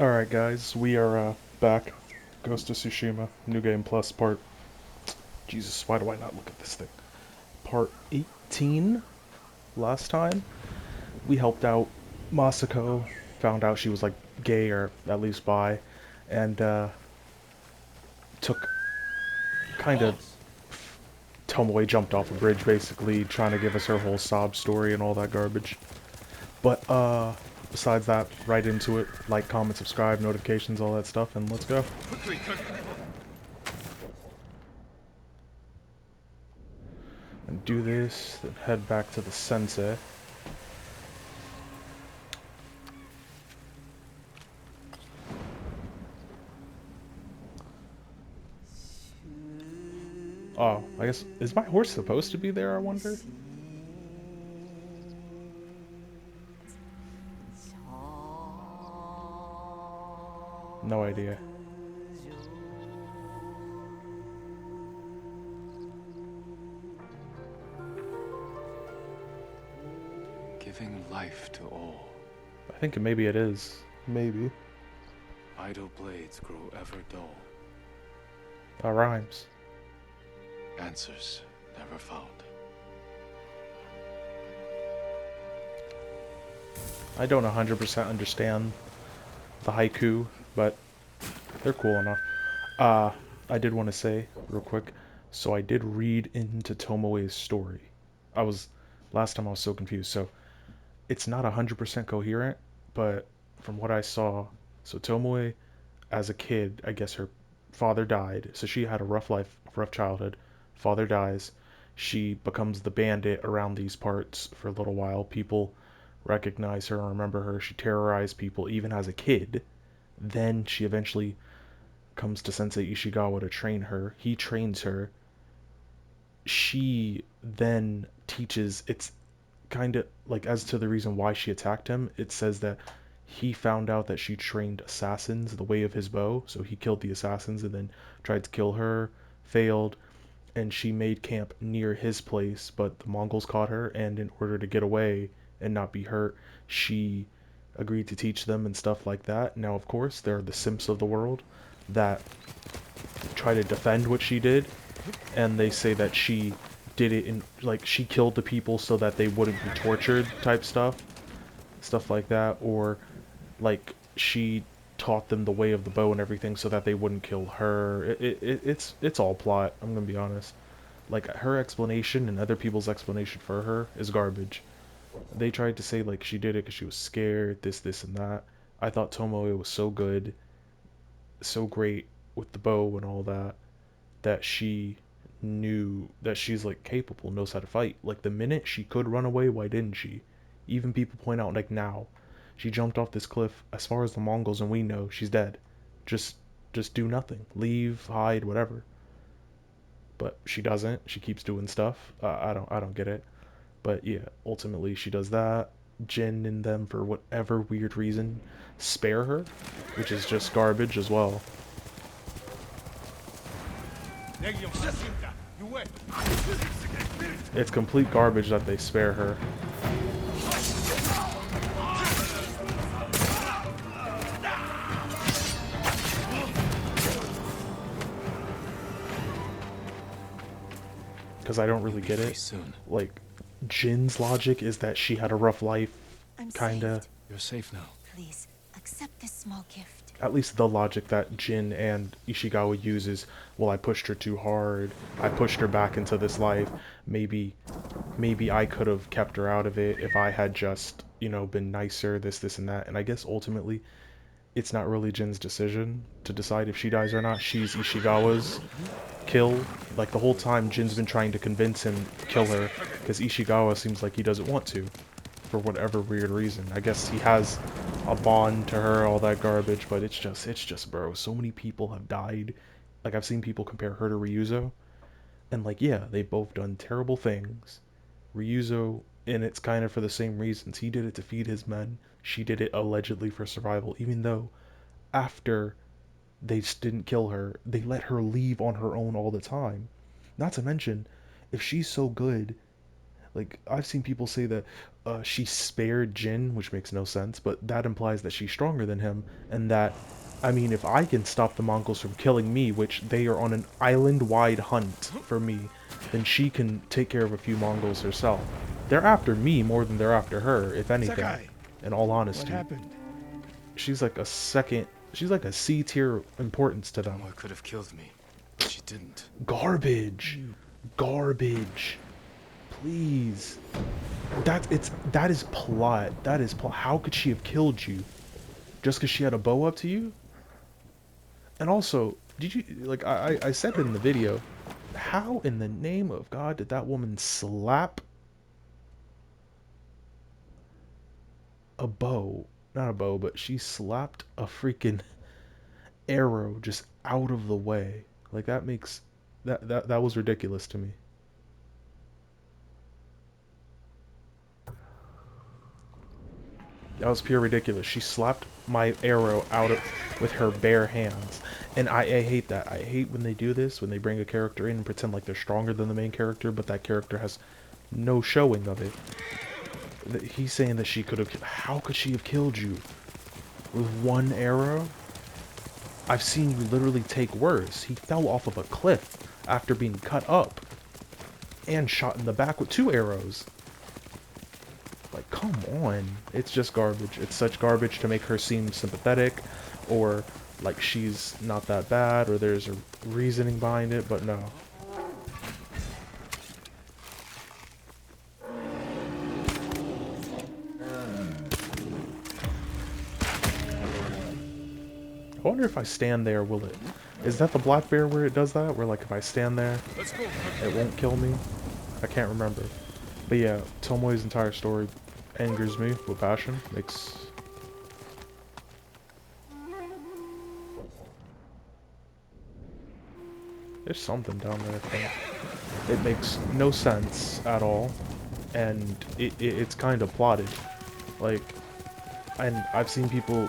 Alright guys, we are back. Ghost of Tsushima, New Game Plus part... Jesus, why do I not look at this thing? Part 18? Last time, we helped out Masako, found out she was like gay or at least bi, and took kind of... Tomoe jumped off a bridge basically, trying to give us her whole sob story and all that garbage. But besides that, right into it. Like, comment, subscribe, notifications, all that stuff, and let's go. And do this, then head back to the sensei. Oh, I guess, is my horse supposed to be there, I wonder? No idea. Giving life to all. I think maybe it is. Maybe. Idle blades grow ever dull. That rhymes. Answers never found. I don't 100% understand the haiku, but they're cool enough. I did want to say, real quick, so I did read into Tomoe's story. Last time I was so confused, so it's not 100% coherent, but from what I saw, so Tomoe, as a kid, I guess her father died, so she had a rough life, rough childhood. Father dies. She becomes the bandit around these parts for a little while. People recognize her and remember her. She terrorized people even as a kid. Then she eventually comes to Sensei Ishigawa to train her. He trains her. She then teaches, it's kind of like, as to the reason why she attacked him, it says that he found out that she trained assassins the way of his bow, so he killed the assassins and then tried to kill her, failed, and she made camp near his place, but the Mongols caught her, and in order to get away and not be hurt, she agreed to teach them and stuff like that. Now, of course, there are the simps of the world that try to defend what she did, and they say that she did it in, like, she killed the people so that they wouldn't be tortured type stuff like that, or like she taught them the way of the bow and everything so that they wouldn't kill her. It's all plot, I'm gonna be honest. Like, her explanation and other people's explanation for her is garbage. They tried to say like she did it because she was scared, this and that. I thought Tomoe was so good, so great with the bow and all that, that she knew that she's like capable, knows how to fight. Like, the minute she could run away, why didn't she? Even people point out, like, now she jumped off this cliff as far as the Mongols, and we know she's dead. Just just do nothing. Leave, hide, whatever. But she doesn't. She keeps doing stuff. I don't get it. But yeah, ultimately she does that. Jin and them, for whatever weird reason, spare her, which is just garbage as well. It's complete garbage that they spare her. Because I don't You'll really be get free it. soon. Like, Jin's logic is that she had a rough life, I'm kinda. saved. You're safe now. Please, accept this small gift. At least the logic that Jin and Ishigawa uses, well, I pushed her too hard, I pushed her back into this life, maybe I could have kept her out of it if I had just, been nicer, this and that. And I guess ultimately, it's not really Jin's decision to decide if she dies or not. She's Ishigawa's kill. Like, the whole time, Jin's been trying to convince him to kill her, because Ishigawa seems like he doesn't want to, for whatever weird reason. I guess he has a bond to her, all that garbage, but it's just, bro, so many people have died. Like, I've seen people compare her to Ryuzo, and like, yeah, they've both done terrible things. Ryuzo, and it's kind of for the same reasons. He did it to feed his men. She did it allegedly for survival, even though after they just didn't kill her, they let her leave on her own all the time. Not to mention, if she's so good, like, I've seen people say that, she spared Jin, which makes no sense, but that implies that she's stronger than him, and that, I mean, if I can stop the Mongols from killing me, which they are on an island-wide hunt for me, then she can take care of a few Mongols herself. They're after me more than they're after her, if anything, Sakai, in all what honesty. happened? She's like a second, she's like a C-tier importance to them. Tomoe could have killed me, but she didn't. Garbage. Garbage. Please. That is plot. That is plot. How could she have killed you? Just because she had a bow up to you? And also, did you, like, I said it in the video, how in the name of God did that woman slap a bow? Not a bow, but she slapped a freaking arrow just out of the way. Like, that makes, that was ridiculous to me. That was pure ridiculous. She slapped my arrow out of with her bare hands. And I hate that. I hate when they do this, when they bring a character in and pretend like they're stronger than the main character, but that character has no showing of it. He's saying that she could have... How could she have killed you? With one arrow? I've seen you literally take worse. He fell off of a cliff after being cut up. And shot in the back with 2 arrows. Like, come on. It's just garbage. It's such garbage to make her seem sympathetic, or like she's not that bad, or there's a reasoning behind it, but no. I wonder if I stand there, will it... Is that the black bear where it does that? Where, like, if I stand there, it won't kill me? I can't remember. But yeah, Tomoe's entire story angers me with passion. Makes... There's something down there, I think. It makes no sense at all. And it's kind of plotted. Like, and I've seen people,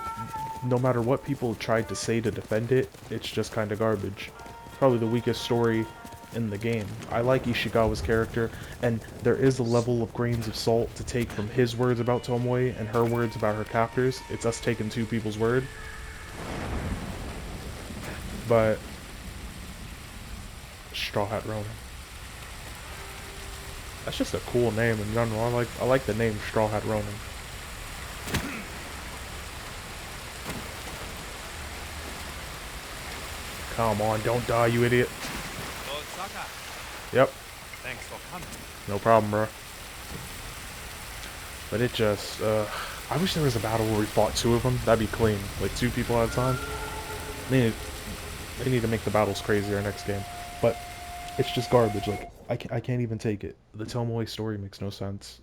no matter what people tried to say to defend it, it's just kind of garbage. Probably the weakest story in the game. I like Ishigawa's character, and there is a level of grains of salt to take from his words about Tomoe and her words about her captors. It's us taking 2 people's word. But Straw Hat Ronin. That's just a cool name in general. I like the name Straw Hat Ronin. Come on, don't die, you idiot. Yep. Thanks for coming. No problem, bro. But it just, I wish there was a battle where we fought 2 of them. That'd be clean. Like, 2 people at a time. They need to make the battles crazier next game. But it's just garbage. Like, I can't even take it. The Tomoe story makes no sense.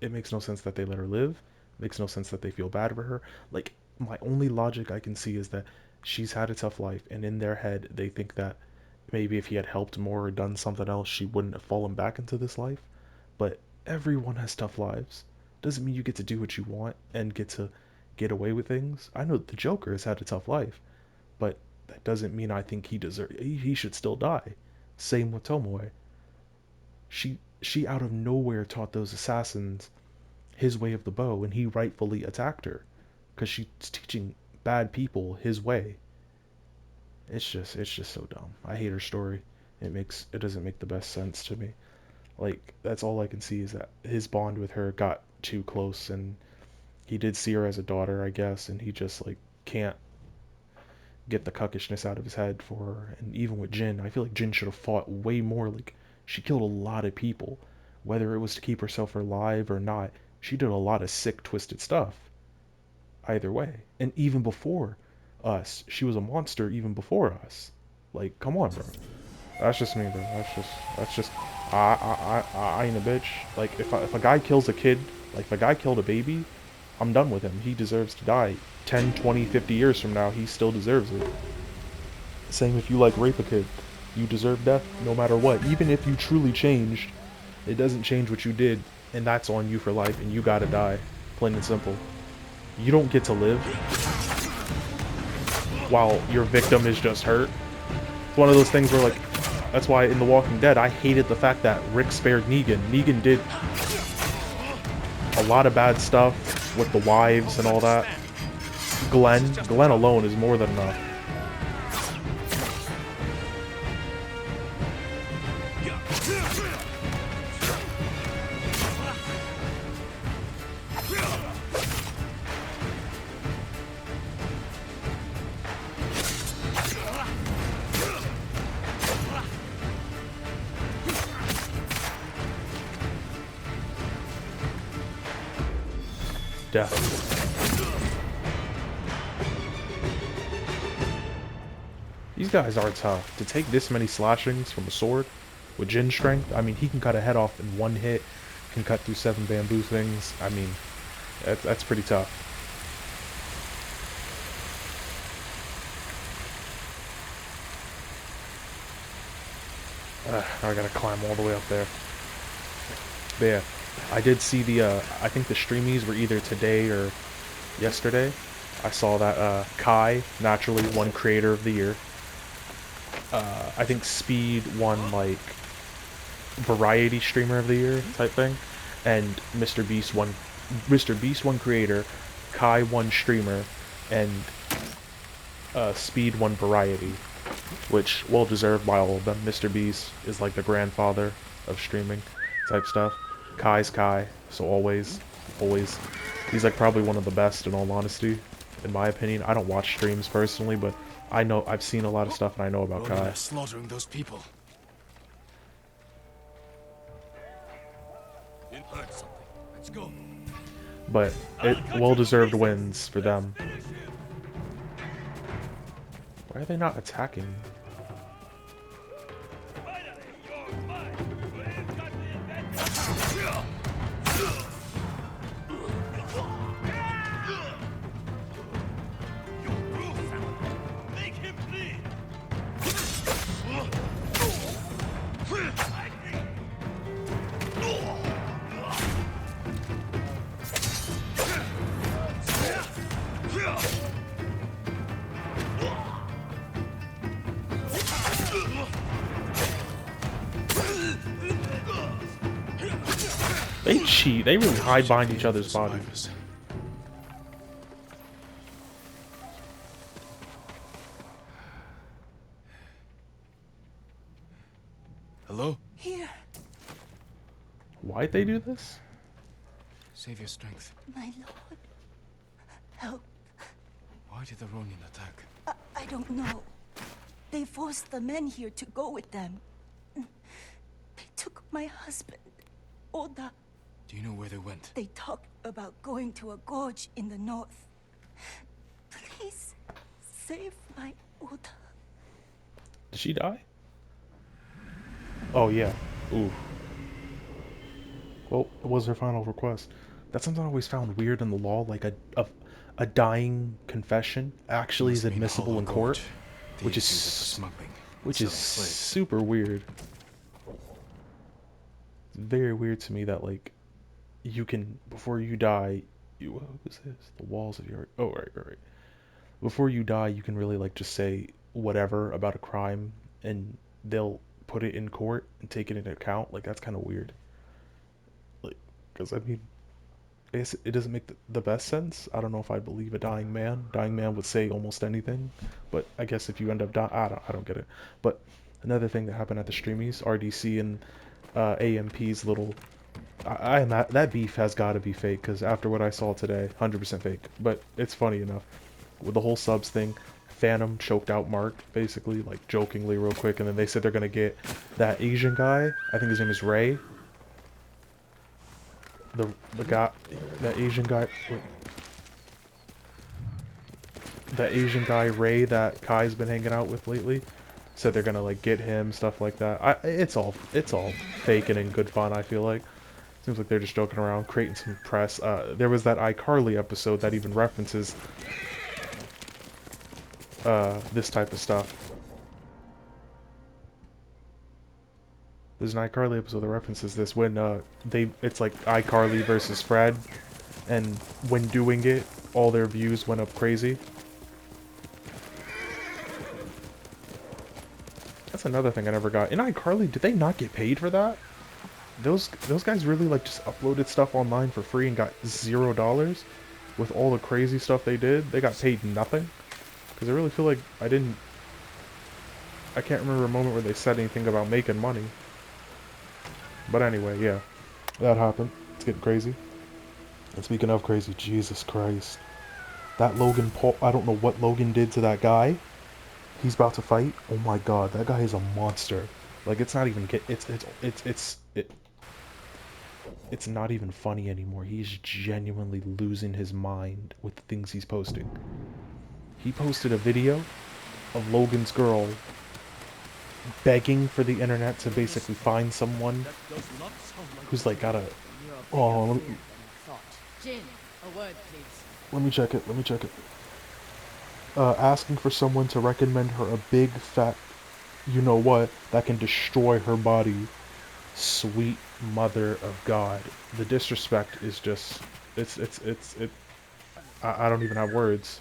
It makes no sense that they let her live. It makes no sense that they feel bad for her. Like, my only logic I can see is that she's had a tough life, and in their head, they think that maybe if he had helped more or done something else, she wouldn't have fallen back into this life. But everyone has tough lives. Doesn't mean you get to do what you want and get to get away with things. I know the Joker has had a tough life, but that doesn't mean I think he should still die. Same with Tomoe. She out of nowhere taught those assassins his way of the bow, and he rightfully attacked her because she's teaching bad people his way. It's just so dumb. I hate her story. It doesn't make the best sense to me. Like, that's all I can see is that his bond with her got too close, and he did see her as a daughter, I guess, and he just, like, can't get the cuckishness out of his head for her. And even with Jin, I feel like Jin should have fought way more. Like, she killed a lot of people. Whether it was to keep herself alive or not, she did a lot of sick, twisted stuff. Either way. And even before us, she was a monster even before us. Like, come on, bro. That's just me, bro. That's just I ain't a bitch. Like, if a guy kills a kid, like if a guy killed a baby, I'm done with him. He deserves to die. 10, 20, 50 years from now, he still deserves it. Same if you like rape a kid. You deserve death no matter what. Even if you truly changed, it doesn't change what you did, and that's on you for life, and you gotta die. Plain and simple. You don't get to live while your victim is just hurt. It's one of those things where, like, that's why in The Walking Dead, I hated the fact that Rick spared Negan. Negan did a lot of bad stuff with the wives and all that. Glenn alone is more than enough. Death. These guys are tough. To take this many slashings from a sword with Jin strength, I mean, he can cut a head off in one hit, can cut through 7 bamboo things. I mean, that's pretty tough. Now I gotta climb all the way up there. But yeah, I did see the, I think the streamies were either today or yesterday. I saw that Kai naturally won Creator of the Year. I think Speed won like Variety Streamer of the Year type thing, and Mr. Beast won Creator, Kai won Streamer, and Speed won Variety, which well deserved by all of them. Mr. Beast is like the grandfather of streaming type stuff. Kai's Kai, so always, he's like probably one of the best in all honesty, in my opinion. I don't watch streams personally, but I know I've seen a lot of stuff and I know about Kai. Slaughtering those people. Let's go. But it well-deserved wins for them. Why are they not attacking? They cheat. They really hide behind each other's bodies. Hello? Here, Why'd they do this? Save your strength. my lord. Help. Why did the Ronin attack? I don't know. They forced the men here to go with them. They took my husband, Oda. Do you know where they went? They talked about going to a gorge in the north. Please, save my Oda. Did she die? Oh yeah. Ooh. Well, it was her final request. That's something I always found weird in the law, like a dying confession actually is admissible in court, which is super weird. It's very weird to me that like you can, before you die, what was this? The walls of your, oh right. Before you die, you can really like just say whatever about a crime, and they'll put it in court and take it into account. Like that's kind of weird. Like, because I mean, I guess it doesn't make the best sense. I don't know if I believe a dying man. Dying man would say almost anything, but I guess if you end up dying, I don't get it. But another thing that happened at the streamies, RDC and AMP's little, that beef has got to be fake, because after what I saw today, 100% fake. But it's funny enough with the whole subs thing. Phantom choked out Mark, basically, like jokingly, real quick, and then they said they're gonna get that Asian guy. I think his name is Ray. The guy, that Asian guy, wait. That Asian guy Ray that Kai's been hanging out with lately, said they're gonna like get him, stuff like that. It's all fake and in good fun. I feel like seems like they're just joking around, creating some press. There was that iCarly episode that even references this type of stuff. There's an iCarly episode that references this when it's like iCarly versus Fred, and when doing it, all their views went up crazy. That's another thing I never got. In iCarly, did they not get paid for that? those guys really like just uploaded stuff online for free and got $0 with all the crazy stuff they did. They got paid nothing because I really feel like I can't remember a moment where they said anything about making money. But anyway, yeah, that happened. It's getting crazy. And speaking of crazy, Jesus Christ, that Logan Paul. I don't know what Logan did to that guy. He's about to fight. Oh my God, that guy is a monster. Like it's not even it's not even funny anymore. He's genuinely losing his mind with the things he's posting. He posted a video of Logan's girl begging for the internet to basically find someone who's like got a. Oh, Jin, a word, please. let me check it. Let me check it. Asking for someone to recommend her a big fat, you know what, that can destroy her body. Sweet mother of God. The disrespect is just, it. I don't even have words.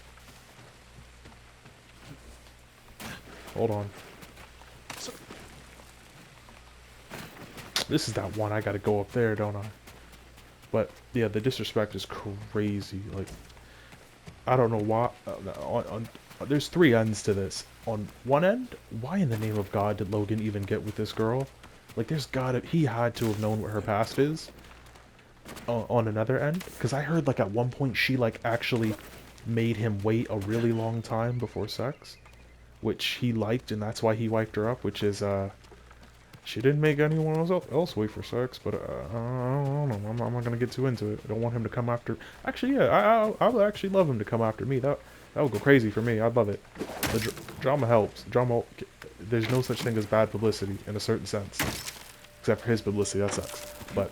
Hold on. This is that one. I gotta go up there, don't I? But yeah, the disrespect is crazy. Like, I don't know why. There's three ends to this. On one end, why in the name of God did Logan even get with this girl? Like, he had to have known what her past is. On another end, because I heard like at one point she like actually made him wait a really long time before sex, which he liked, and that's why he wiped her up. Which is she didn't make anyone else wait for sex, but I don't know. I'm not gonna get too into it. I don't want him to come after. Actually, yeah, I would actually love him to come after me. That would go crazy for me. I'd love it. The drama helps. Drama. There's no such thing as bad publicity in a certain sense, except for his publicity. That sucks. But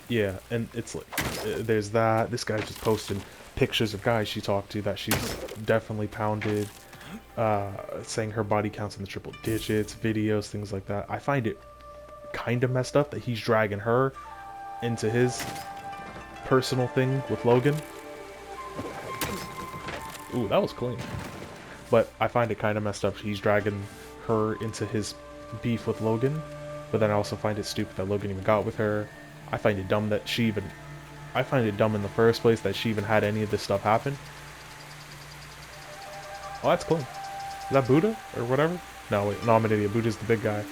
yeah, and it's like there's that. This guy's just posting pictures of guys she talked to that she's definitely pounded. Saying her body counts in the triple digits, videos, things like that. I find it kind of messed up that he's dragging her into his personal thing with Logan. Ooh, that was clean. But I find it kind of messed up he's dragging her into his beef with Logan. But then I also find it stupid that Logan even got with her. I find it dumb that I find it dumb in the first place that she even had any of this stuff happen. Oh, that's clean. Is that Buddha or whatever? No, wait, no, I'm an idiot. Buddha's the big guy.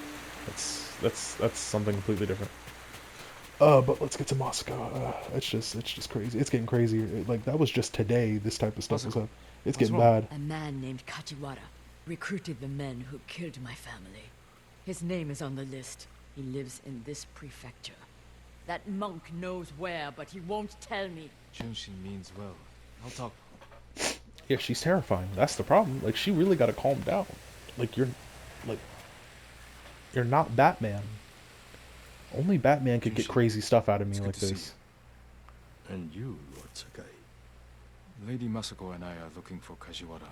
That's something completely different. But let's get to Moscow. It's just crazy. It's getting crazy. Like that was just today. This type of stuff was up. It's getting bad. A man named Kajiwara recruited the men who killed my family. His name is on the list. He lives in this prefecture. That monk knows where, but he won't tell me. Junshin means well. I'll talk. Yeah, she's terrifying. That's the problem. Like she really got to calm down. Like you're not Batman. Only Batman could get crazy stuff out of me like this. And you, Lord Sakai. Lady Masako and I are looking for Kajiwara.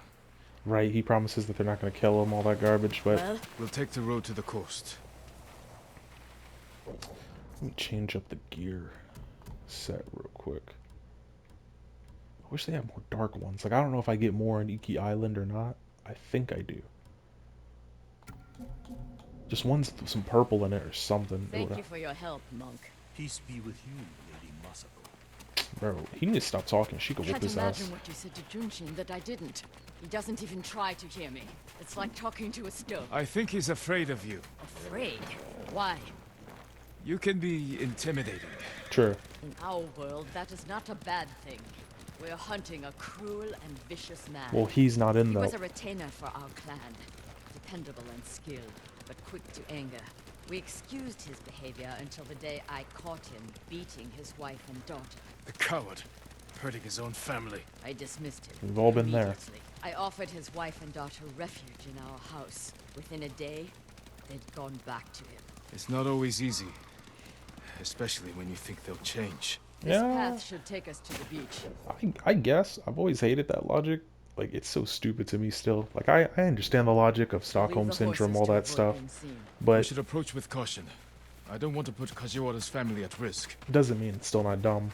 Right, he promises that they're not going to kill him, all that garbage, but... Well, We'll take the road to the coast. Let me change up the gear set real quick. I wish they had more dark ones. Like, I don't know if I get more on Iki Island or not. I think I do. Just ones with some purple in it or something. thank you for your help, monk. Peace be with you, Lady Masako. Bro, he needs to stop talking. She could whip Can't his imagine ass. what you said to Junshin that I didn't. He doesn't even try to hear me. It's like talking to a stone. I think he's afraid of you. Afraid? Why? You can be intimidating. Sure. In our world, that is not a bad thing. We're hunting a cruel and vicious man. Well, he's not in He though. was a retainer for our clan. Dependable and skilled, but quick to anger. We excused his behavior until the day I caught him beating his wife and daughter. The coward. Hurting his own family. I dismissed him. We've all been there. immediately. I offered his wife and daughter refuge in our house. Within a day, they'd gone back to him. It's not always easy. Especially when you think they'll change. This Yeah. path should take us to the beach. I guess. I've always hated that logic. Like, it's so stupid to me still. Like, I understand the logic of Stockholm Leave the Syndrome, horses all to that avoid stuff. being seen. We But should approach with caution. I don't want to put Kajiwara's family at risk. doesn't mean it's still not dumb.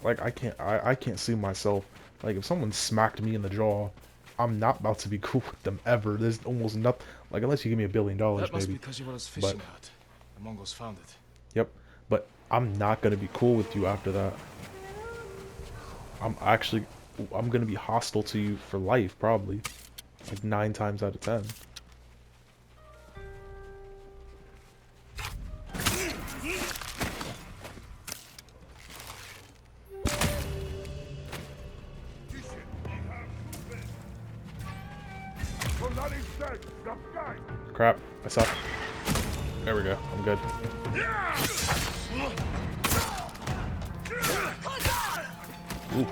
Like, I can't see myself. Like, if someone smacked me in the jaw I'm not about to be cool with them ever. There's almost nothing. Like, unless you give me $1 billion, That must maybe. be Kajiwara's But fishing hut. The Mongols found it. yep. But I'm not gonna be cool with you after that. I'm actually, I'm gonna be hostile to you for life, probably. Like 9 times out of 10. Crap, I suck. There we go, I'm good. Ooh.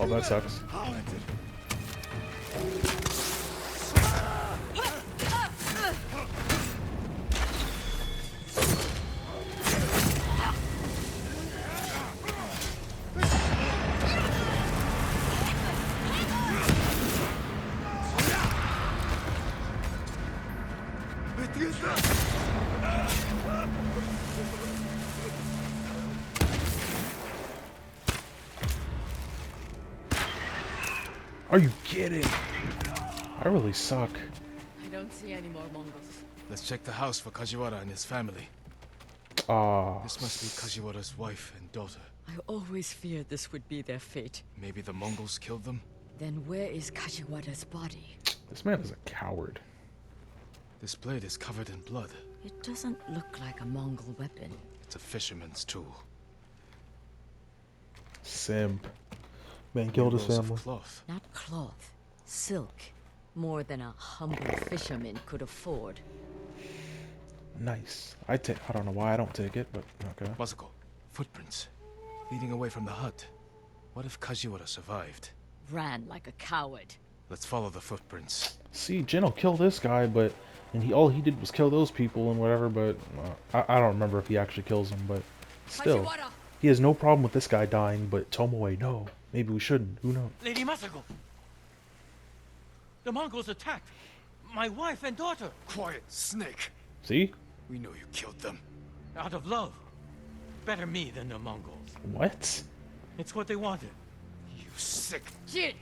Oh, that sucks. Are you kidding? I really suck. I don't see any more Mongols. Let's check the house for Kajiwara and his family. Ah. This must be Kajiwara's wife and daughter. I always feared this would be their fate. Maybe the Mongols killed them? Then where is Kajiwara's body? This man is a coward. This blade is covered in blood. It doesn't look like a Mongol weapon. It's a fisherman's tool. Simp. Man killed his Rolls of family. cloth. Not cloth, silk. More than a humble fisherman could afford. Nice. I don't know why I don't take it, but okay. Masako, footprints. Leading away from the hut. What if Kajiwara survived? Ran like a coward. Let's follow the footprints. See, Jin'll kill this guy, but all he did was kill those people and whatever. But I don't remember if he actually kills them. But still, Kajiwara! he has no problem with this guy dying. But Tomoe, no, maybe we shouldn't. Who knows? Lady Masako! The Mongols attacked my wife and daughter Quiet, snake! See? We know you killed them. out of love. Better me than the Mongols. What? It's what they wanted. You sick... Jin!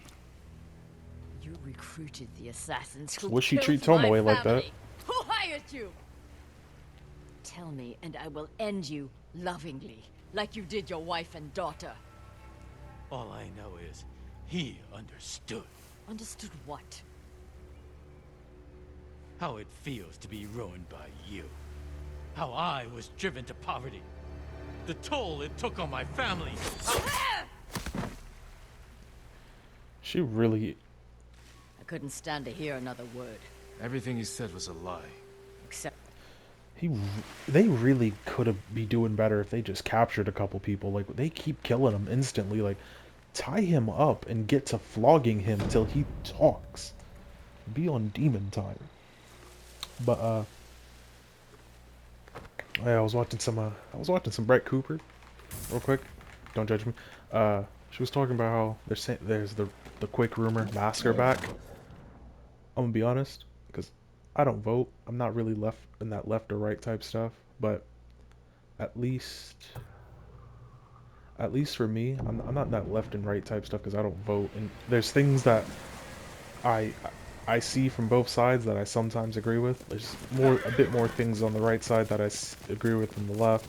You recruited the assassins who Would she killed treat my Tomoe like that? family. Who hired you? Tell me, and I will end you lovingly, like you did your wife and daughter. All I know is he understood Understood what? how it feels to be ruined by you. How I was driven to poverty. The toll it took on my family. She really... I couldn't stand to hear another word, Everything he said was a lie. except They really could have be doing better if they just captured a couple people. Like, they keep killing him instantly. Like, tie him up and get to flogging him till he talks. Be on demon time. But yeah, I was watching some Brett Cooper, real quick. Don't judge me. She was talking about how there's the quick rumor mask are back. I'm gonna be honest, because I don't vote. I'm not really left in that left or right type stuff. But at least for me, I'm not in that left and right type stuff because I don't vote. And there's things that I see from both sides that I sometimes agree with. There's a bit more things on the right side that I agree with than the left.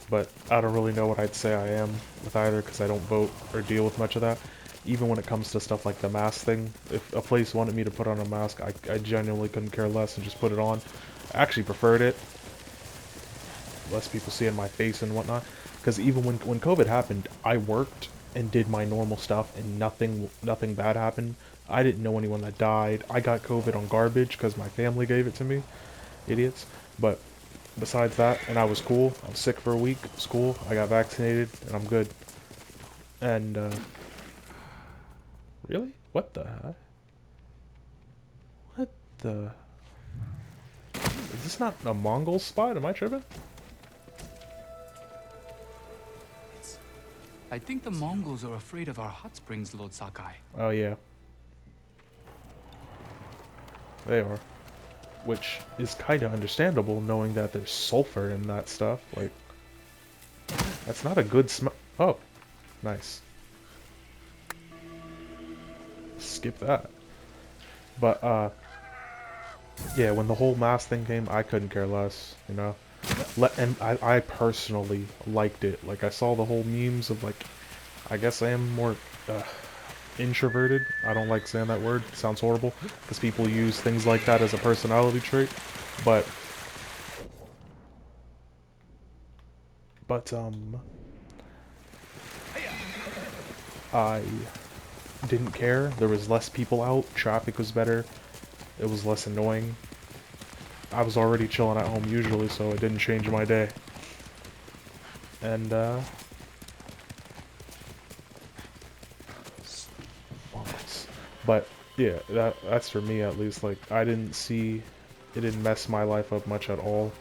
But I don't really know what I'd say I am with either because I don't vote or deal with much of that. Even when it comes to stuff like the mask thing, if a place wanted me to put on a mask, I genuinely couldn't care less and just put it on. I actually preferred it. Less people seeing my face and whatnot. Because even when COVID happened, I worked and did my normal stuff and nothing bad happened. I didn't know anyone that died. I got COVID on garbage because my family gave it to me. Idiots. But besides that, and I was cool. I was sick for a week. It was cool. I got vaccinated and I'm good. And really? What the heck? What the... Is this not a Mongol spot? Am I tripping? I think the Mongols are afraid of our hot springs, Lord Sakai. Oh yeah. They are. Which is kind of understandable knowing that there's sulfur in that stuff. Like, that's not a good smell. Oh. Nice. Skip that. But, yeah, when the whole mask thing came, I couldn't care less, you know? And I personally liked it. Like, I saw the whole memes of, like, I guess I am more, introverted. I don't like saying that word. It sounds horrible. Because people use things like that as a personality trait. But, I didn't care. There was less people out. Traffic was better. It was less annoying. I was already chilling at home usually, so it didn't change my day. And, but, yeah, that's for me at least. Like, I didn't see, it didn't mess my life up much at all.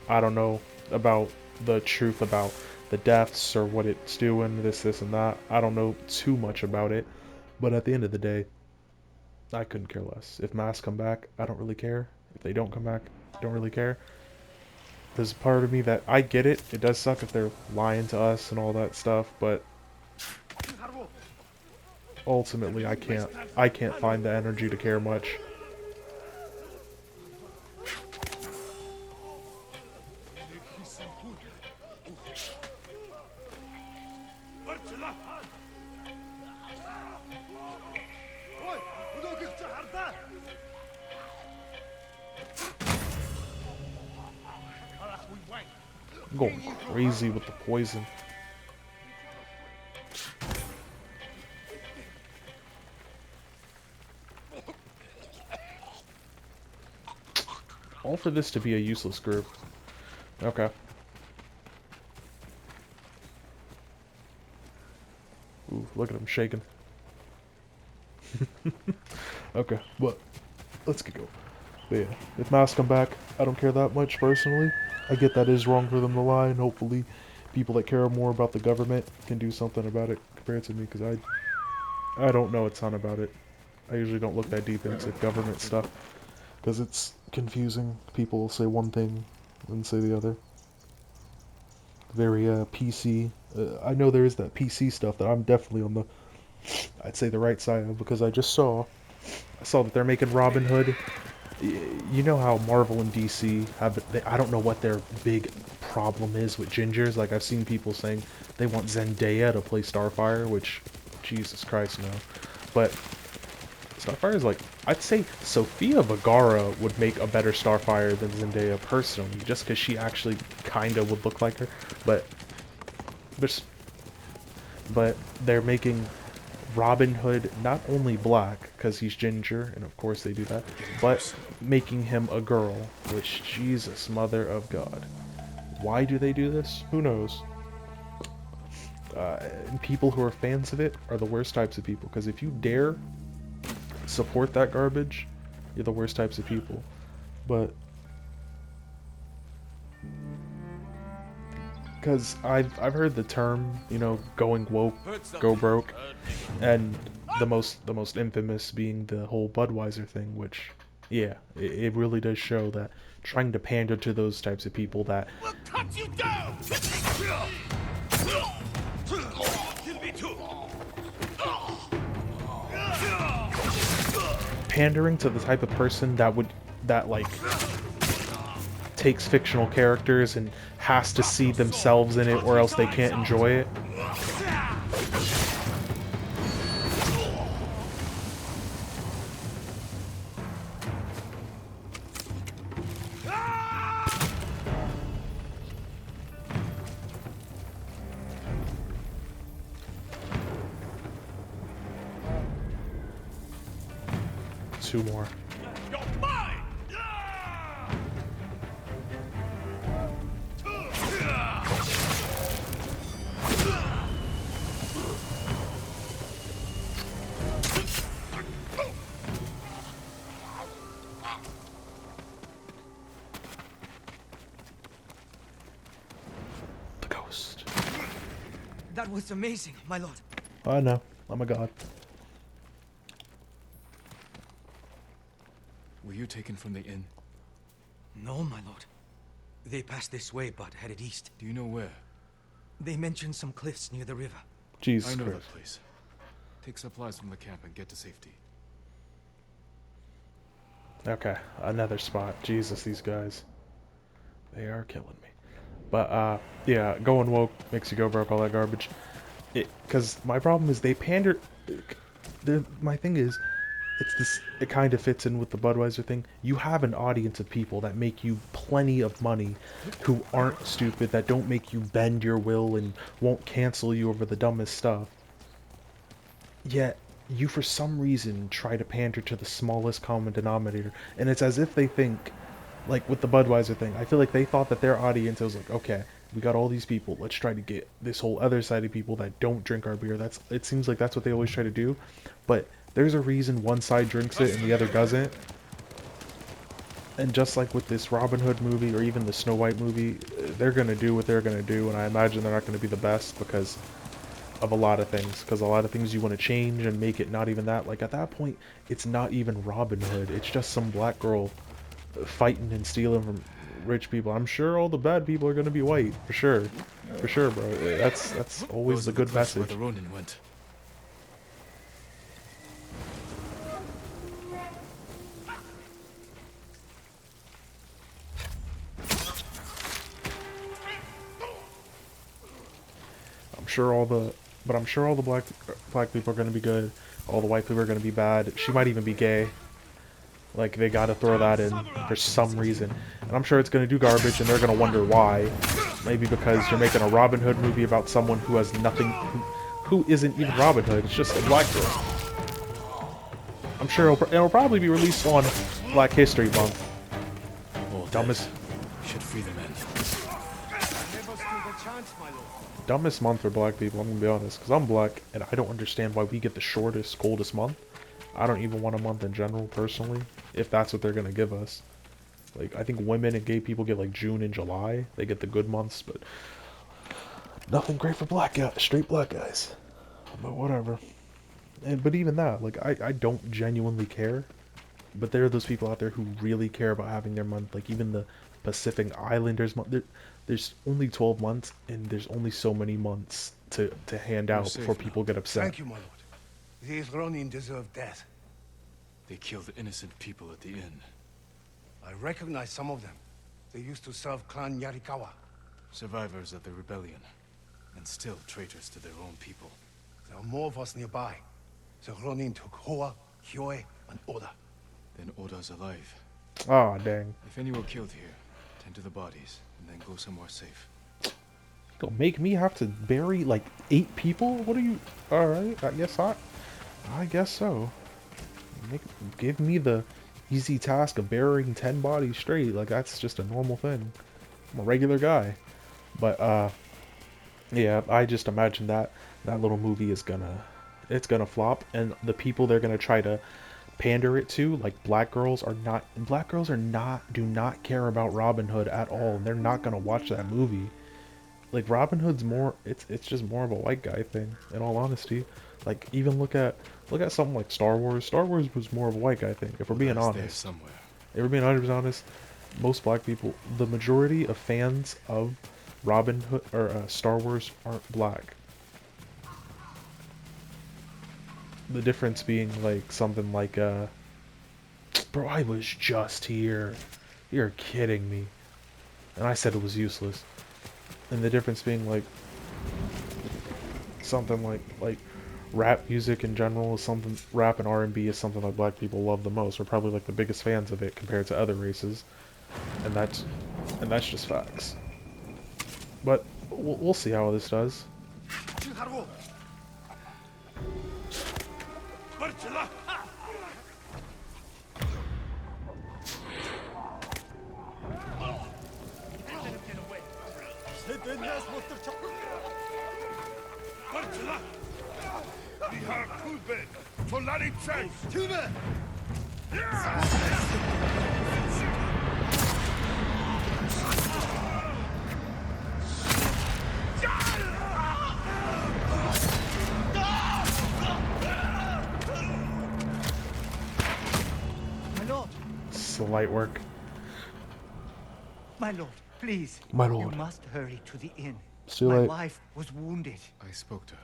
I don't know about the truth about the deaths or what it's doing, this, and that. I don't know too much about it. But at the end of the day, I couldn't care less. If masks come back, I don't really care. If they don't come back, I don't really care. There's a part of me that I get it. It does suck if they're lying to us and all that stuff, but ultimately I can't find the energy to care much. I'm going crazy with the poison. All for this to be a useless group. Okay. Ooh, look at him shaking. Okay, but let's get going. But yeah, if masks come back, I don't care that much personally. I get that is wrong for them to lie, and hopefully people that care more about the government can do something about it compared to me, because I don't know a ton about it. I usually don't look that deep into government stuff, because it's confusing. People will say one thing and say the other. Very PC. I know there is that PC stuff that I'm definitely on the, I'd say the right side of, because I saw that they're making Robin Hood. You know how Marvel and DC have, I don't know what their big problem is with gingers. Like, I've seen people saying they want Zendaya to play Starfire, which, Jesus Christ, no. But Starfire is like, I'd say Sofia Vergara would make a better Starfire than Zendaya personally, just because she actually kind of would look like her. But they're making Robin Hood not only black, because he's ginger, and of course they do that, but making him a girl, which, Jesus, mother of God. Why do they do this? Who knows? And people who are fans of it are the worst types of people, because if you dare support that garbage, you're the worst types of people. But because I've heard the term, you know, going woke, go broke, and the most infamous being the whole Budweiser thing, which, yeah, it really does show that trying to pander to those types of people that We'll cut you down! pandering to the type of person that like takes fictional characters and has to see themselves in it or else they can't enjoy it. Two more. You're mine! The ghost. That was amazing, my lord. I know. I'm a god. Were you taken from the inn? No, my lord. They passed this way but headed east. Do you know where? They mentioned some cliffs near the river. Jesus I know Christ. that place. Take supplies from the camp and get to safety. Okay, another spot. Jesus, these guys. They are killing me. But, yeah, going woke makes you go broke, all that garbage. Because my problem is they pander... My thing is, it's this. It kind of fits in with the Budweiser thing. You have an audience of people that make you plenty of money, who aren't stupid, that don't make you bend your will and won't cancel you over the dumbest stuff. Yet, you for some reason try to pander to the smallest common denominator, and it's as if they think, like with the Budweiser thing, I feel like they thought that their audience was like, okay, we got all these people, let's try to get this whole other side of people that don't drink our beer. It seems like that's what they always try to do, but there's a reason one side drinks it and the other doesn't. And just like with this Robin Hood movie or even the Snow White movie, they're gonna do what they're gonna do, and I imagine they're not gonna be the best because of a lot of things. Because a lot of things you want to change and make it not even that. Like at that point, it's not even Robin Hood. It's just some black girl fighting and stealing from rich people. I'm sure all the bad people are gonna be white, for sure, bro. That's always Those the are good cliffs message. where the Ronin went. I'm sure all the black people are gonna be good. All the white people are gonna be bad. She might even be gay. Like they gotta throw that in for some reason, and I'm sure it's gonna do garbage, and they're gonna wonder why. Maybe because you're making a Robin Hood movie about someone who has nothing, who isn't even Robin Hood. It's just a black girl. I'm sure it'll probably be released on Black History Month. All Dumbest. dead. We should free the men. Dumbest month for black people, I'm gonna be honest, because I'm black and I don't understand why we get the shortest, coldest month. I don't even want a month in general, personally, if that's what they're gonna give us. Like, I think women and gay people get like June and July. They get the good months, but nothing great for black guys, straight black guys. But whatever. But even that, like, I don't genuinely care. But there are those people out there who really care about having their month. Like even the Pacific Islanders month. There's only 12 months, and there's only so many months to hand We're out safe before now. people get upset. Thank you, my lord. These Ronin deserve death. They killed innocent people at the inn. I recognize some of them. They used to serve Clan Yarikawa. Survivors of the rebellion. And still traitors to their own people. There are more of us nearby. The Ronin took Hoa, Hyoe, and Oda. Then Oda's alive. Aw, dang. If any were killed here, tend to the bodies, and then go somewhere safe. Don't make me have to bury like 8 people? What are you... Alright, I guess so. Give me the easy task of burying 10 bodies straight. Like, that's just a normal thing. I'm a regular guy. But, yeah, I just imagine that little movie is it's gonna flop, and the people they're gonna try to pander it to, like black girls do not care about Robin Hood at all, and they're not gonna watch that movie. Like Robin Hood's more, it's just more of a white guy thing, in all honesty. Like even look at something like Star Wars. Star Wars was more of a white guy thing, if we're being Oda's there honest. somewhere. If we're being 100% honest, most black people, the majority of fans of Robin Hood or Star Wars aren't black. The difference being like something like bro, I was just here. You're kidding me. And I said it was useless. And the difference being like something like rap music in general is something, rap and R&B is something like black people love the most. We're probably like the biggest fans of it compared to other races. And that's just facts. But we'll see how this does. My lord! It's the light work. My lord, please. My lord. You must hurry to the inn. It's too My late. wife was wounded. I spoke to her.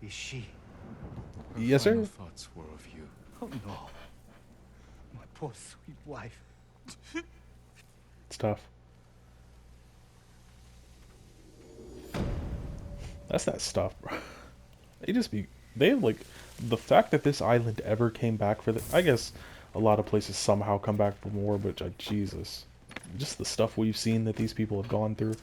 is she. Her Yes, final sir. thoughts were of you. Oh no. My poor sweet wife. It's tough. That's that stuff, bro. They just be, they have like, the fact that this island ever came back for the, I guess a lot of places somehow come back for more, but Jesus. Just the stuff we've seen that these people have gone through.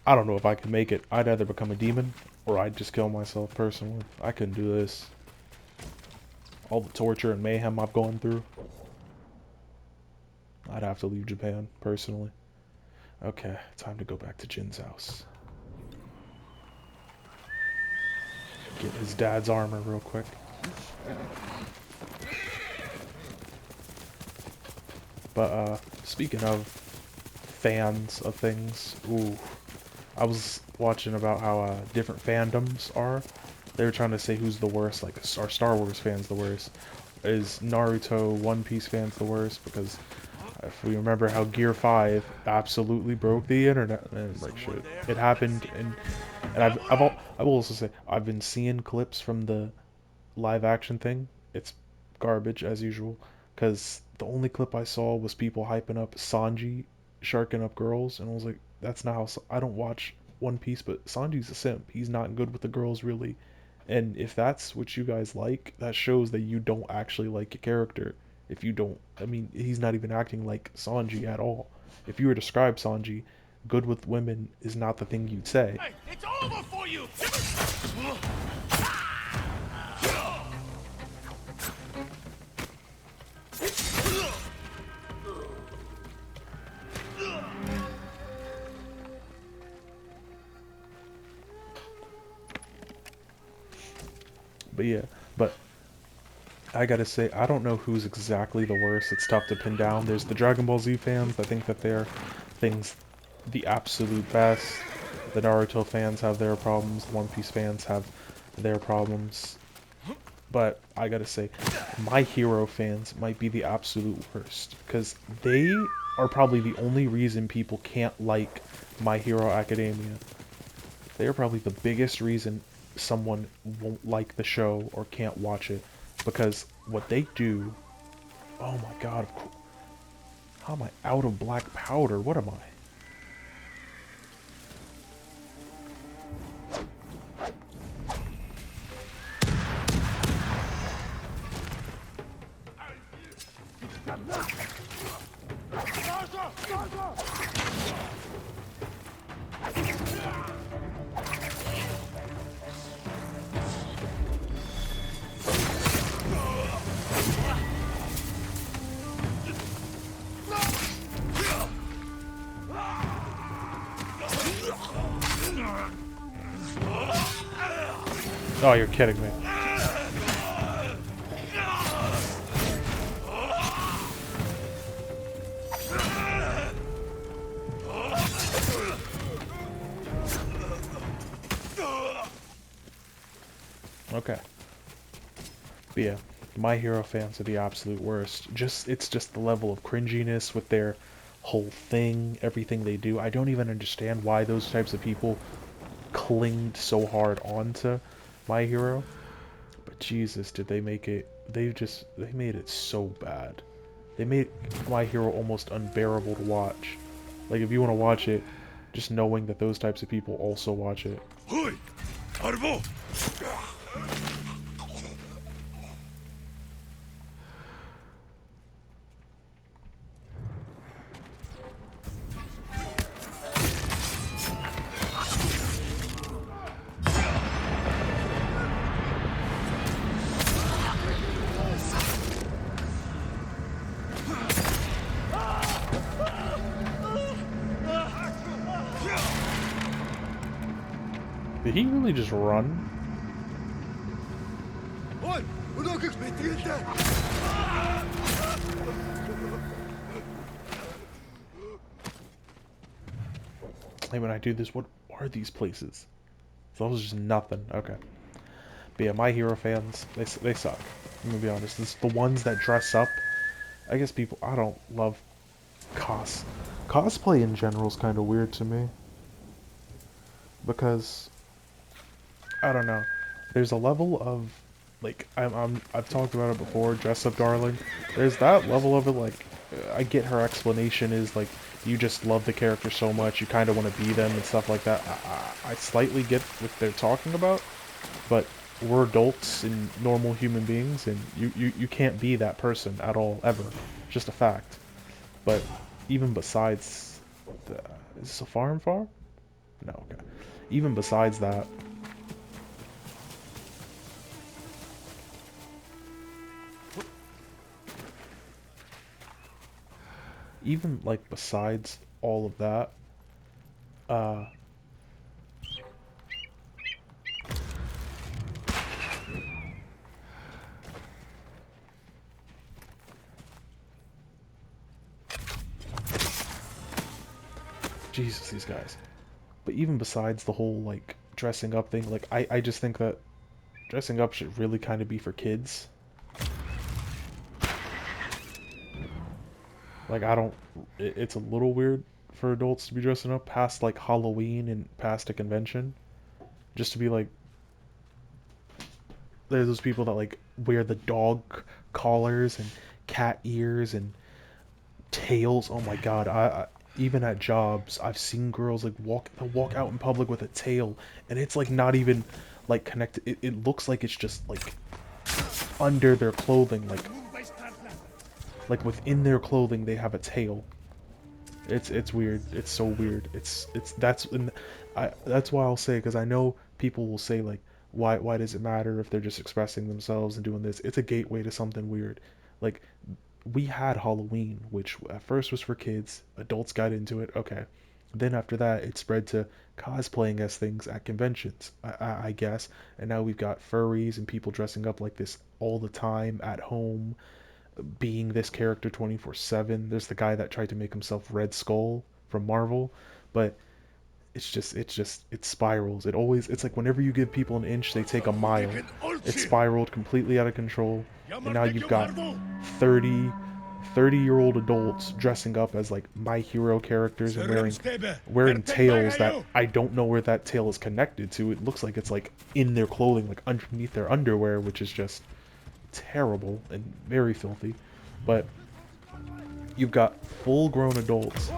I don't know if I could make it. I'd either become a demon or I'd just kill myself personally. I couldn't do this. All the torture and mayhem I've gone through. I'd have to leave Japan, personally. Okay, time to go back to Jin's house. Get his dad's armor real quick. But, speaking of fans of things, ooh, I was watching about how, different fandoms are. They were trying to say who's the worst, like, are Star Wars fans the worst? Is Naruto One Piece fans the worst? Because if we remember how Gear 5 absolutely broke the internet, and like shit, it happened, and I will also say, I've been seeing clips from the live action thing. It's garbage as usual, because the only clip I saw was people hyping up Sanji sharking up girls, and I was like, that's not how, I don't watch One Piece, but Sanji's a simp. He's not good with the girls, really. And if that's what you guys like, that shows that you don't actually like a character. If you don't, I mean, he's not even acting like Sanji at all. If you were to describe Sanji, good with women is not the thing you'd say. Hey, it's over for you! But yeah, but I gotta say, I don't know who's exactly the worst. It's tough to pin down. There's the Dragon Ball Z fans that think that they're things the absolute best. The Naruto fans have their problems. The One Piece fans have their problems. But I gotta say, My Hero fans might be the absolute worst. Because they are probably the only reason people can't like My Hero Academia. They are probably the biggest reason someone won't like the show or can't watch it. Because what they do... Oh my god, of course. How am I out of black powder? What am I? Oh, you're kidding me. Okay. But yeah, My Hero fans are the absolute worst. It's just the level of cringiness with their whole thing, everything they do. I don't even understand why those types of people clinged so hard onto My Hero. But Jesus, did they make it... They made it so bad. They made My Hero almost unbearable to watch. Like, if you want to watch it, just knowing that those types of people also watch it. Did he really just run? Hey, when I do this, what are these places? So that was just nothing. Okay. But yeah, My Hero fans, they suck. I'm gonna be honest. It's the ones that dress up. I guess people, I don't love cosplay in general is kind of weird to me. Because, I don't know. there's a level of like I've talked about it before, dress up darling. There's that level of it, like I get her explanation is like you just love the character so much you kind of want to be them and stuff like that. I slightly get what they're talking about, but we're adults and normal human beings, and you can't be that person at all ever. Just a fact. But even besides the, is this a farm? No, okay. Even besides that, even like besides all of that, uh, Jesus, these guys. But even besides the whole like dressing up thing, like I just think that dressing up should really kind of be for kids. Like I don't, it's a little weird for adults to be dressing up past like Halloween and past a convention. Just to be like, there's those people that like wear the dog collars and cat ears and tails. Oh my god, I even at jobs I've seen girls like walk out in public with a tail, and it's like not even like connected. It looks like it's just like under their clothing, like within their clothing they have a tail. It's weird. It's so weird. That's why I'll say, because I know people will say like, why does it matter if they're just expressing themselves and doing this? It's a gateway to something weird. Like we had Halloween, which at first was for kids. Adults got into it. Okay. Then after that, it spread to cosplaying as things at conventions, I guess. And now we've got furries and people dressing up like this all the time at home, being this character 24/7. There's the guy that tried to make himself Red Skull from Marvel, but it spirals. It's like whenever you give people an inch, they take a mile. It spiraled completely out of control, and now you've got 30-year-old adults dressing up as like My Hero characters and wearing tails that I don't know where that tail is connected to. It looks like it's like in their clothing, like underneath their underwear, which is just terrible and very filthy. But you've got full-grown adults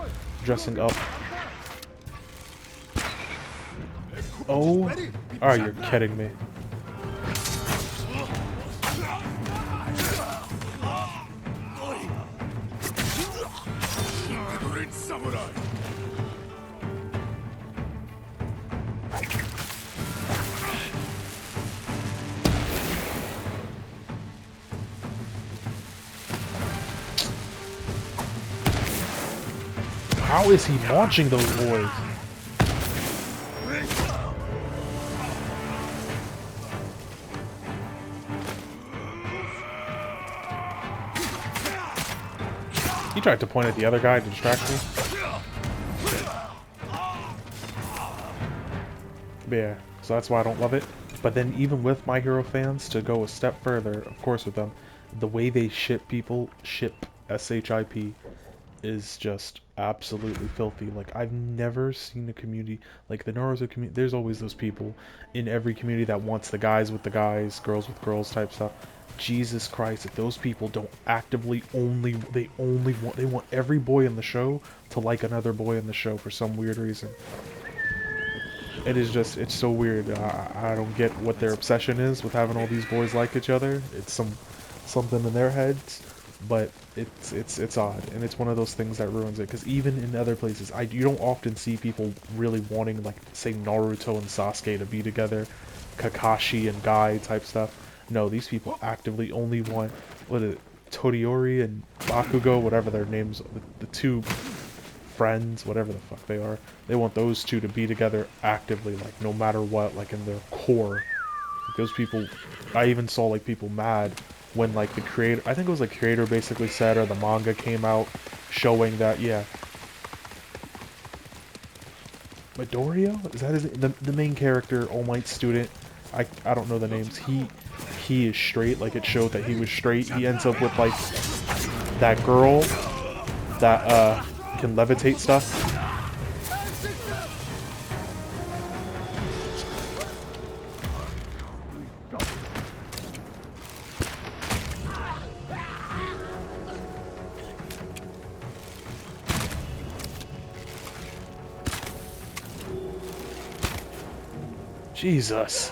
dressing up. Oh, are you kidding me? How is he launching those boys? He tried to point at the other guy to distract me. But yeah, so that's why I don't love it. But then even with My Hero fans, to go a step further, of course with them, the way they ship S-H-I-P, is just absolutely filthy. Like, I've never seen a community like the Naruto community. There's always those people in every community that wants the guys with the guys, girls with girls type stuff. Jesus Christ, if those people don't actively they want every boy in the show to like another boy in the show for some weird reason. It is just, it's so weird. I don't get what their obsession is with having all these boys like each other. It's something in their heads, but it's odd, and it's one of those things that ruins it. Because even in other places, you don't often see people really wanting, like, say Naruto and Sasuke to be together, Kakashi and Guy type stuff. No, these people actively only want, what is it, Todoriori and Bakugo, whatever their names, the two friends, whatever the fuck they are. They want those two to be together actively, like no matter what, like in their core. Like, those people, I even saw like people mad when like the creator, I think it was like creator basically said, or the manga came out showing that, yeah. Midoriya? Is that his, the main character, All Might student? I don't know the names. He is straight, like it showed that he was straight. He ends up with like that girl that can levitate stuff. Jesus.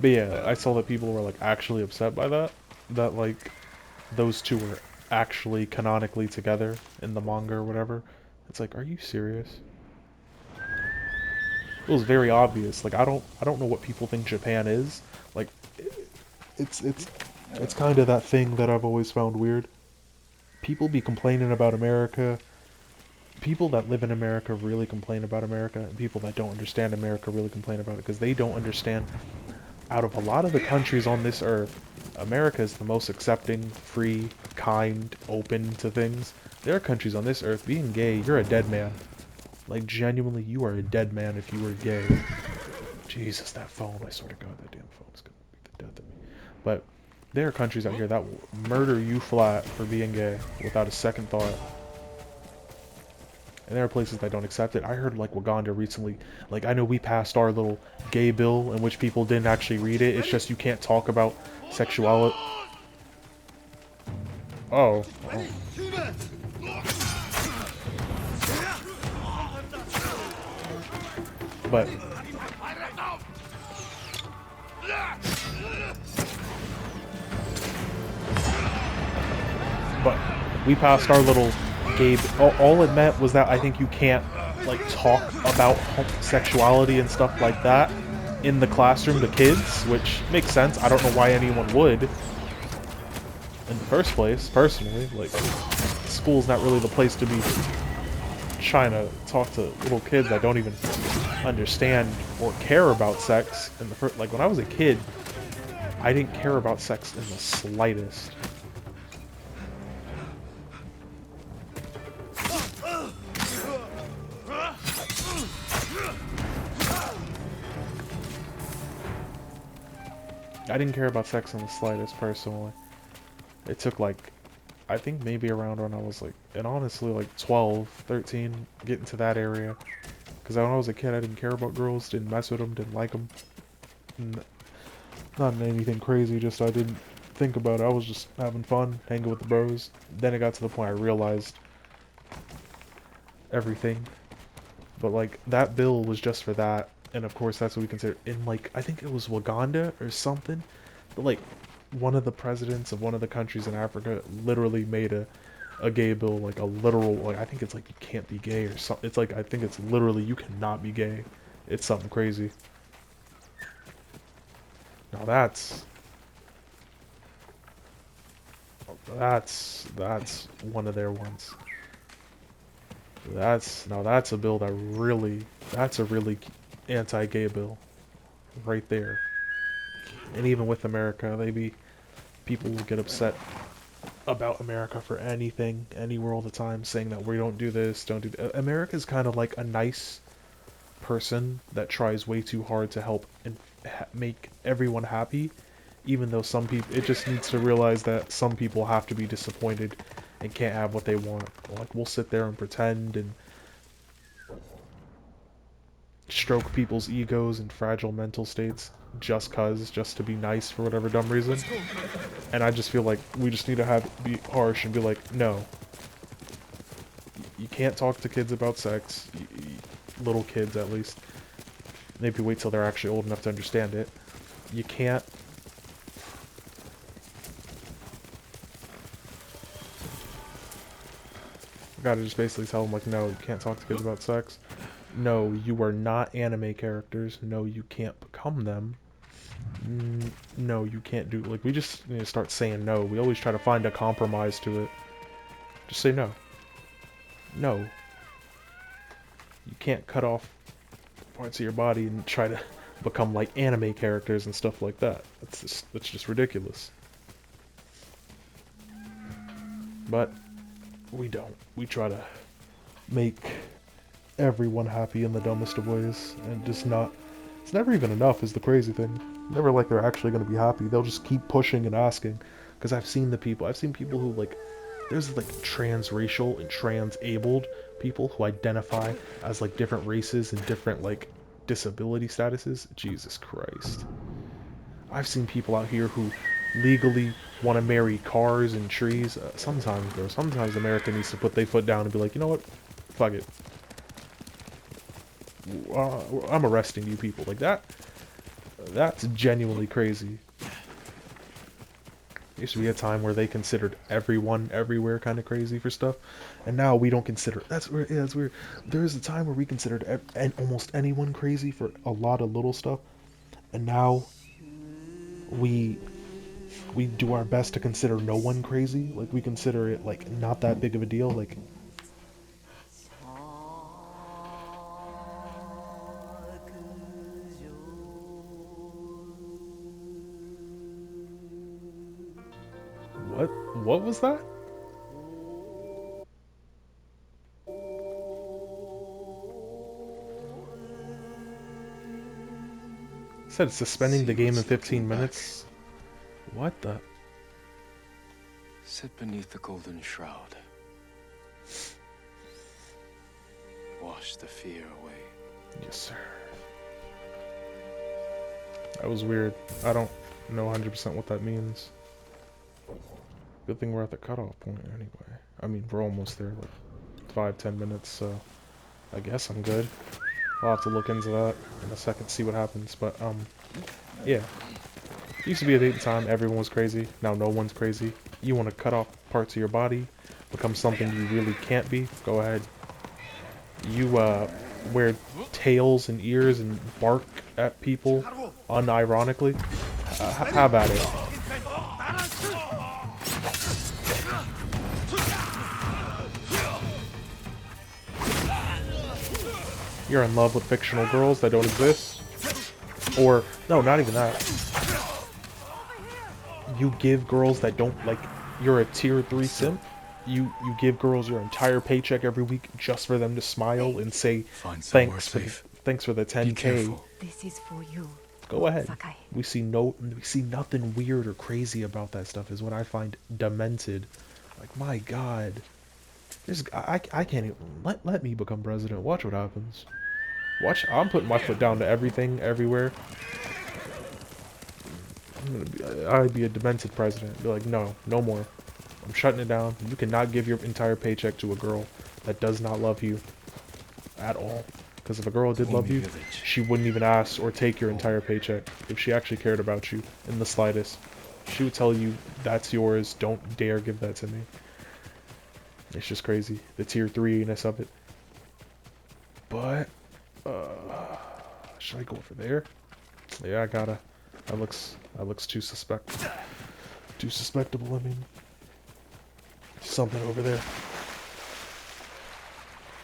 But yeah, I saw that people were like actually upset by that. That like those two were actually canonically together in the manga or whatever. It's like, are you serious? It was very obvious. Like I don't know what people think Japan is. Like it's it's it's kind of that thing that I've always found weird. People be complaining about America. People that live in America really complain about America, and people that don't understand America really complain about it because they don't understand. Out of a lot of the countries on this earth, America is the most accepting, free, kind, open to things. There are countries on this earth, being gay, you're a dead man. Like, genuinely, you are a dead man if you were gay. Jesus, that phone, I swear to God, that damn phone is gonna beat the death of me. But there are countries out here that will murder you flat for being gay without a second thought. And there are places that don't accept it. I heard like Waganda recently, like I know we passed our little gay bill in which people didn't actually read it. It's just you can't talk about sexuality. Oh. Oh. But we passed our little gay. All it meant was that I think you can't like talk about homosexuality and stuff like that in the classroom to kids, which makes sense. I don't know why anyone would in the first place. Personally, like school's not really the place to be trying to talk to little kids that don't even understand or care about sex. In the first, like when I was a kid, I didn't care about sex in the slightest. I didn't care about sex in the slightest, personally. It took like, I think maybe around when I was like, and honestly like 12, 13, getting to that area. Because when I was a kid, I didn't care about girls, didn't mess with them, didn't like them. Not anything crazy, just I didn't think about it. I was just having fun, hanging with the bros. Then it got to the point I realized everything. But like, that bill was just for that. And of course, that's what we consider in like, I think it was Waganda or something. But like, one of the presidents of one of the countries in Africa literally made a gay bill, like a literal, like I think it's like you can't be gay or something. It's like, I think it's literally you cannot be gay. It's something crazy. Now that's one of their ones. That's a bill that really, that's a really anti-gay bill right there. And even with America, people will get upset about America for anything, anywhere, all the time, saying that we don't do this, don't do that. America's kind of like a nice person that tries way too hard to help and make everyone happy, even though some people, it just needs to realize that some people have to be disappointed and can't have what they want. Like, we'll sit there and pretend and stroke people's egos and fragile mental states just to be nice for whatever dumb reason. And I just feel like we just need to be harsh and be like, no. You can't talk to kids about sex. Little kids, at least. Maybe wait till they're actually old enough to understand it. You can't. I gotta just basically tell them, like, no, you can't talk to kids about sex. No, you are not anime characters. No, you can't become them. No, you can't do, like, we just need to start saying no. We always try to find a compromise to it. Just say no. No. You can't cut off parts of your body and try to become like anime characters and stuff like that. That's just ridiculous. But we don't. We try to make everyone happy in the dumbest of ways, and just not. It's never even enough is the crazy thing. Never like they're actually going to be happy. They'll just keep pushing and asking. Because I've seen people who like, there's like transracial and transabled people who identify as like different races and different like disability statuses. Jesus Christ. I've seen people out here who legally want to marry cars and trees. Sometimes America needs to put their foot down and be like, you know what? Fuck it. I'm arresting you people. Like that. That's genuinely crazy. Used to be a time where they considered everyone everywhere kind of crazy for stuff, and now we don't consider. That's weird. Yeah, that's weird. There was a time where we considered almost anyone crazy for a lot of little stuff, and now we we do our best to consider no one crazy. Like we consider it like not that big of a deal. Like what? What was that? It said suspending the See game in what's 15 looking back. minutes. What the? Sit beneath the golden shroud. Wash the fear away. Yes, sir. That was weird. I don't know 100% what that means. Good thing we're at the cutoff point anyway. I mean, we're almost there, like 5-10 minutes, so I guess I'm good. I'll have to look into that in a second, see what happens. But, yeah. It used to be a date and time, everyone was crazy. Now no one's crazy. You want to cut off parts of your body, become something you really can't be, go ahead. You, wear tails and ears and bark at people unironically. Have at it. You're in love with fictional girls that don't exist. Or, no, not even that. You give girls that don't, like, you're a tier 3 simp. You give girls your entire paycheck every week just for them to smile and say Find somewhere thanks for safe. thanks for the Be 10K. careful. This is for you. Go ahead. Sakai. We see nothing weird or crazy about that stuff is what I find demented. Like, my god. I can't even let me become president. Watch what happens. Watch, I'm putting my foot down to everything, everywhere. I'd be a demented president. Be like, no, no more. I'm shutting it down. You cannot give your entire paycheck to a girl that does not love you at all. Because if a girl did love Amy you, Village. she wouldn't even ask or take your entire paycheck if she actually cared about you in the slightest. She would tell you, that's yours, don't dare give that to me. It's just crazy, the tier 3-ness of it. But, should I go over there? Yeah, I gotta. That looks too too suspectable, I mean. Something over there.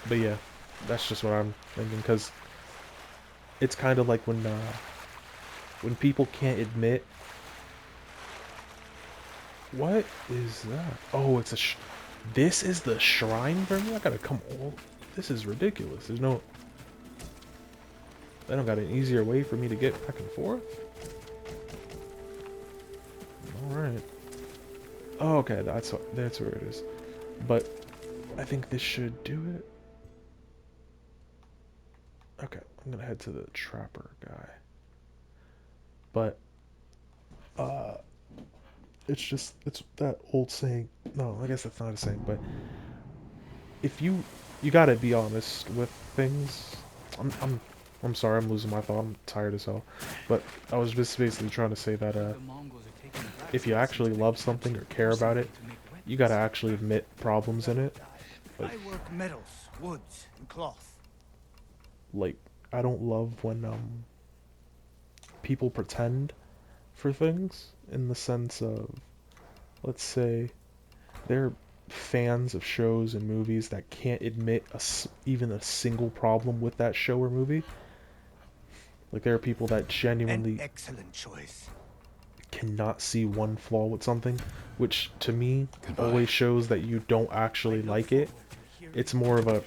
But yeah, that's just what I'm thinking, because it's kind of like when people can't admit. What is that? Oh, it's this is the shrine for me? I gotta come all... This is ridiculous. There's no... They don't got an easier way for me to get back and forth? Alright. Oh, okay, that's where it is. But I think this should do it. Okay, I'm gonna head to the trapper guy. But, it's that old saying. No, I guess that's not a saying, but if you gotta be honest with things. I'm sorry, I'm losing my thought. I'm tired as hell. But I was just basically trying to say that if you actually love something or care about it, you gotta actually admit problems in it. Like, I work metals, woods, and cloth. like I don't love when people pretend for things, in the sense of, let's say they're fans of shows and movies that can't admit even a single problem with that show or movie. Like, there are people that An genuinely excellent choice. cannot see one flaw with something, which to me Goodbye. always shows that you don't actually like it. It's more of a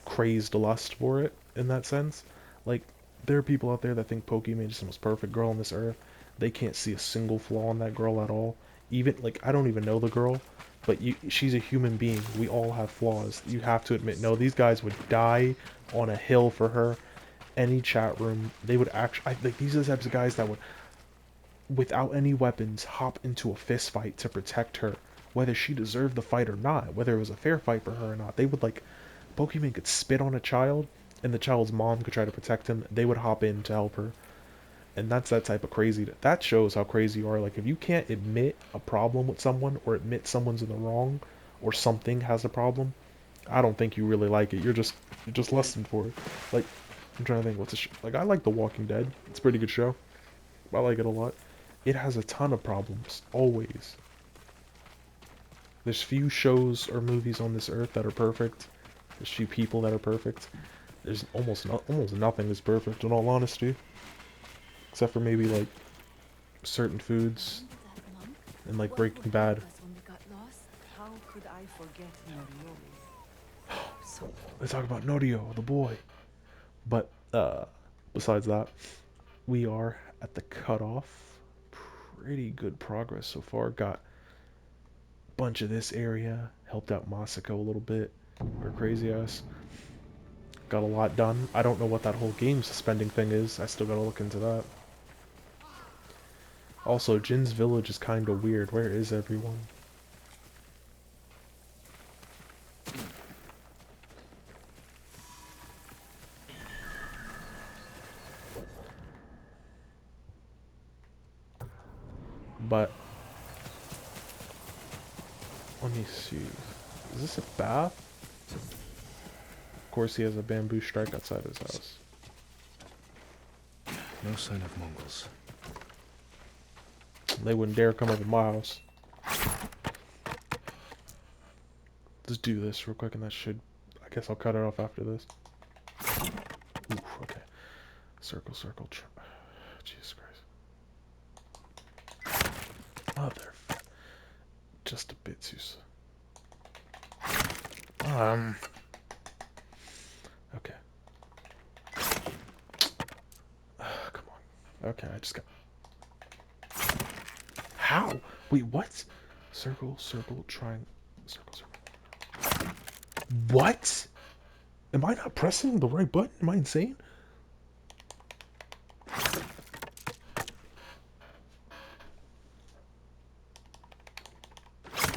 crazed lust for it in that sense. Like, there are people out there that think Pokemon is the most perfect girl on this earth. They can't see a single flaw in that girl at all. Even, like, I don't even know the girl, but she's a human being. We all have flaws. You have to admit, no, these guys would die on a hill for her. Any chat room, they would actually, like, these are the types of guys that would, without any weapons, hop into a fist fight to protect her, whether she deserved the fight or not, whether it was a fair fight for her or not. They would, like, Pokemon could spit on a child and the child's mom could try to protect him, they would hop in to help her. And that's that type of crazy. That shows how crazy you are. Like, if you can't admit a problem with someone, or admit someone's in the wrong, or something has a problem, I don't think you really like it. You're just less than for it. Like, I'm trying to think, what's a like, I like The Walking Dead. It's a pretty good show. I like it a lot. It has a ton of problems, always. There's few shows or movies on this earth that are perfect. There's few people that are perfect. There's almost nothing is perfect, in all honesty. Except for maybe, like, certain foods, and, like, Breaking Bad. How could I forget Noriori? So They talk about Norio, the boy. But, besides that, we are at the cutoff. Pretty good progress so far. Got a bunch of this area. Helped out Masako a little bit. Her crazy ass. Got a lot done. I don't know what that whole game suspending thing is. I still gotta look into that. Also, Jin's village is kinda weird. Where is everyone? But let me see. Is this a bath? Of course he has a bamboo strike outside his house. No sign of Mongols. They wouldn't dare come up in my house. Let's do this real quick, and that should... I guess I'll cut it off after this. Oof, okay. Circle, circle. Jesus Christ. Mother... Just a bit too... Okay. Come on. Okay, I just got... How? Wait, what? Circle, circle, triangle, circle, circle. What? Am I not pressing the right button? Am I insane?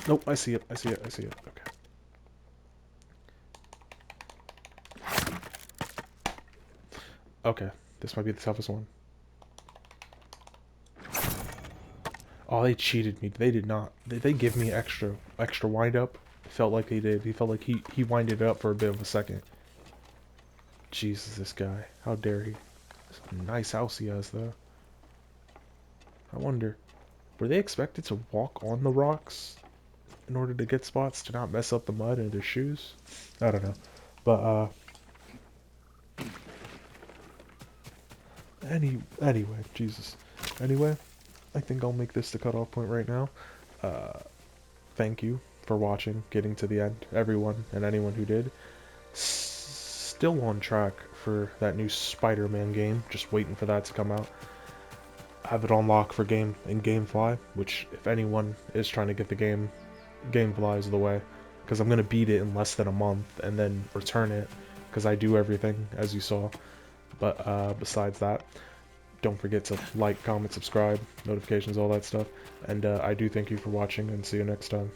Nope, I see it, I see it, I see it. Okay. Okay, this might be the toughest one. Oh, they cheated me. They did not. They give me extra wind up. It felt like they did. He felt like he winded it up for a bit of a second. Jesus, this guy. How dare he? It's a nice house he has, though. I wonder, were they expected to walk on the rocks in order to get spots to not mess up the mud in their shoes? I don't know. But, anyway, Jesus. Anyway, I think I'll make this the cutoff point right now. Thank you for watching, getting to the end, everyone and anyone who did. Still on track for that new Spider-Man game, just waiting for that to come out. Have it on lock for Gamefly, which, if anyone is trying to get the game, Gamefly is the way, because I'm going to beat it in less than a month and then return it, because I do everything, as you saw. But besides that, don't forget to like, comment, subscribe, notifications, all that stuff. And I do thank you for watching, and see you next time.